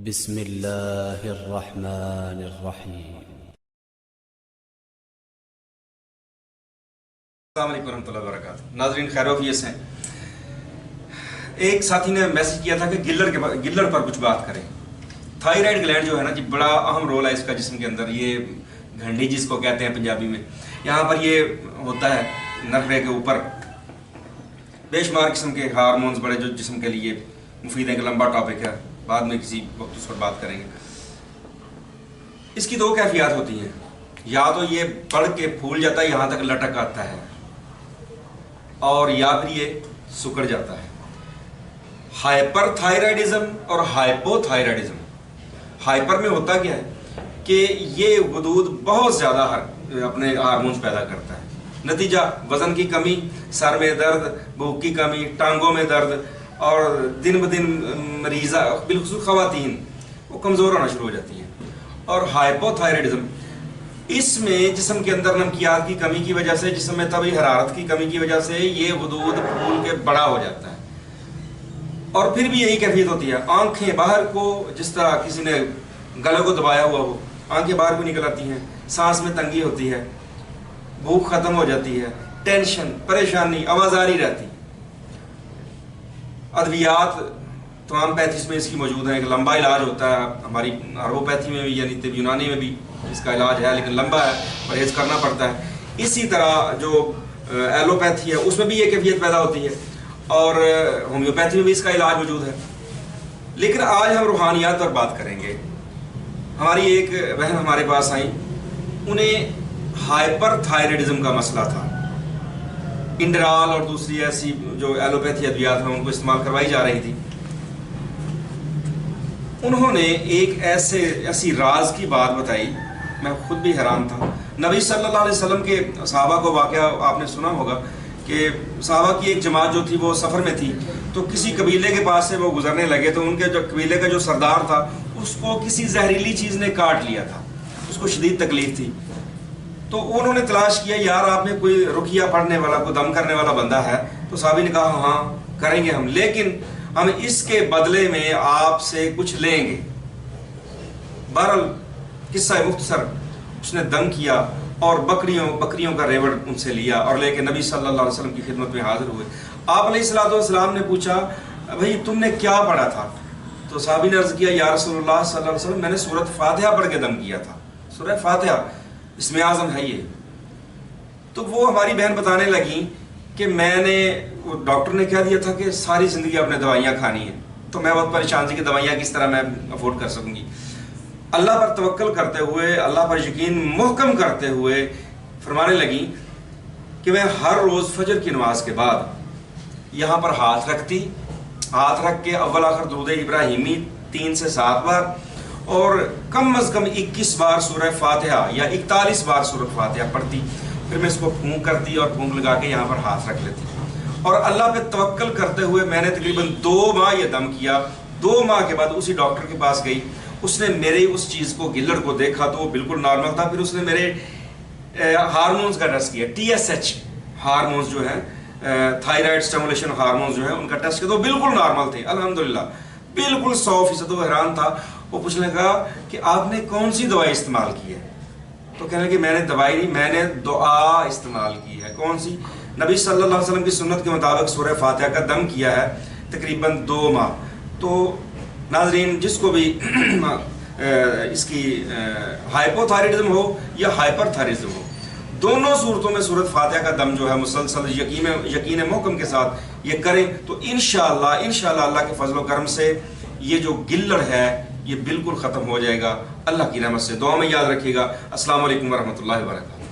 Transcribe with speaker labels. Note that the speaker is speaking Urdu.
Speaker 1: بسم اللہ الرحمن الرحیم۔
Speaker 2: السلام علیکم ورحمۃ اللہ وبرکاتہ۔ ناظرین خیر وفیس ہیں۔ ایک ساتھی نے میسج کیا تھا کہ گلر پر کچھ بات کریں۔ تھائرائڈ گلینڈ جو ہے نا جی، بڑا اہم رول ہے اس کا جسم کے اندر۔ یہ گھنڈی جس کو کہتے ہیں پنجابی میں، یہاں پر یہ ہوتا ہے نرفے کے اوپر۔ بے شمار قسم کے ہارمونز بڑے جو جسم کے لیے مفید ہیں، کہ لمبا ٹاپک ہے، بعد میں کسی وقت اس پر بات کریں گے۔ اس کی دو کیفیات ہوتی ہیں، یا تو یہ بڑھ کے پھول جاتا ہے، یہاں تک لٹک آتا ہے، اور یا پھر یہ سکڑ جاتا ہے۔ ہائپر تھائرائڈزم اور ہائپو تھائرائڈزم۔ ہائپر میں ہوتا کیا ہے کہ یہ غدود بہت زیادہ اپنے ہارمونز پیدا کرتا ہے، نتیجہ وزن کی کمی، سر میں درد، بھوک کی کمی، ٹانگوں میں درد، اور دن بدن مریضہ بالخصوص خواتین وہ کمزور ہونا شروع ہو جاتی ہیں۔ اور ہائپو تھائرائڈزم، اس میں جسم کے اندر نمکیات کی کمی کی وجہ سے، جسم میں طبعی حرارت کی کمی کی وجہ سے یہ غدود پھول کے بڑا ہو جاتا ہے، اور پھر بھی یہی کیفیت ہوتی ہے۔ آنکھیں باہر کو، جس طرح کسی نے گلے کو دبایا ہوا ہو، آنکھیں باہر کو نکل آتی ہیں، سانس میں تنگی ہوتی ہے، بھوک ختم ہو جاتی ہے، ٹینشن، پریشانی، آوازاری رہتی ہے۔ ادویات تمام پیتھیز میں اس کی موجود ہیں۔ ایک لمبا علاج ہوتا ہے، ہماری اربوپیتھی میں بھی یعنی طب یونانی میں بھی اس کا علاج ہے، لیکن لمبا ہے، پرہیز کرنا پڑتا ہے۔ اسی طرح جو ایلوپیتھی ہے اس میں بھی یہ کیفیت پیدا ہوتی ہے، اور ہومیوپیتھی میں بھی اس کا علاج موجود ہے۔ لیکن آج ہم روحانیات پر بات کریں گے۔ ہماری ایک بہن ہمارے پاس آئیں، انہیں ہائپر تھائرائڈزم کا مسئلہ تھا۔ انڈرال اور دوسری ایسی جو ایلوپیتھی ادویات ہیں ان کو استعمال کروائی جا رہی تھی۔ انہوں نے ایک ایسی راز کی بات بتائی، میں خود بھی حیران تھا۔ نبی صلی اللہ علیہ وسلم کے صحابہ کو واقعہ آپ نے سنا ہوگا کہ صحابہ کی ایک جماعت جو تھی وہ سفر میں تھی، تو کسی قبیلے کے پاس سے وہ گزرنے لگے، تو ان کے جو قبیلے کا جو سردار تھا اس کو کسی زہریلی چیز نے کاٹ لیا تھا، اس کو شدید تکلیف تھی۔ تو انہوں نے تلاش کیا، یار آپ میں کوئی رقیہ پڑھنے والا، کوئی دم کرنے والا بندہ ہے؟ تو صحابی نے کہا ہاں کریں گے ہم، لیکن ہم اس کے بدلے میں آپ سے کچھ لیں گے۔ بہرحال قصہ مختصر، اس نے دم کیا اور بکریوں کا ریوڑ ان سے لیا اور لے کے نبی صلی اللہ علیہ وسلم کی خدمت میں حاضر ہوئے۔ آپ علیہ السلام نے پوچھا بھائی تم نے کیا پڑھا تھا؟ تو صحابی نے عرض کیا یا رسول اللہ صلی اللہ علیہ وسلم میں نے سورۃ فاتحہ پڑھ کے دم کیا تھا۔ سورۃ فاتحہ اسم اعظم ہے یہ۔ تو وہ ہماری بہن بتانے لگی کہ میں نے، وہ ڈاکٹر نے کہہ دیا تھا کہ ساری زندگی آپ نے دوائیاں کھانی ہیں، تو میں بہت پریشان تھی کہ دوائیاں کس طرح میں افورڈ کر سکوں گی۔ اللہ پر توکل کرتے ہوئے، اللہ پر یقین محکم کرتے ہوئے فرمانے لگی کہ میں ہر روز فجر کی نماز کے بعد یہاں پر ہاتھ رکھ کے اول آخر درود ابراہیمی 3 سے 7 بار، اور کم از کم 21 بار سورہ فاتحہ یا 41 بار سورہ فاتحہ پڑھتی۔ پھر میں اس کو پھونک کرتی اور پھونک لگا کے یہاں پر ہاتھ رکھ لیتی، اور اللہ پہ توکل کرتے ہوئے میں نے تقریباً 2 ماہ یہ دم کیا۔ 2 ماہ کے بعد اسی ڈاکٹر کے پاس گئی، اس نے میرے اس چیز کو، گلڑ کو دیکھا تو وہ بالکل نارمل تھا۔ پھر اس نے میرے ہارمونز کا ٹیسٹ کیا، TSH ہارمونز جو ہیں، تھائرائڈ سٹیمولیشن ہارمونز جو ہیں، ان کا ٹیسٹ کیا تو بالکل نارمل تھے، الحمدللہ بالکل 100%۔ وہ حیران تھا، وہ پوچھنے لگا کہ آپ نے کون سی دوائی استعمال کی ہے؟ تو کہنے لگے میں نے دوائی نہیں، میں نے دعا استعمال کی ہے۔ کون سی؟ نبی صلی اللہ علیہ وسلم کی سنت کے مطابق سورہ فاتحہ کا دم کیا ہے تقریباً 2 ماہ۔ تو ناظرین جس کو بھی اس کی ہائپو تھائرائڈزم ہو یا ہائپر تھائرائڈزم ہو، دونوں صورتوں میں سورۃ فاتحہ کا دم جو ہے مسلسل یقین محکم کے ساتھ یہ کریں تو انشاءاللہ اللہ کے فضل و کرم سے یہ جو گلڑ ہے یہ بالکل ختم ہو جائے گا۔ اللہ کی رحمت سے دعا میں یاد رکھیے گا۔ السلام علیکم ورحمۃ اللہ وبرکاتہ۔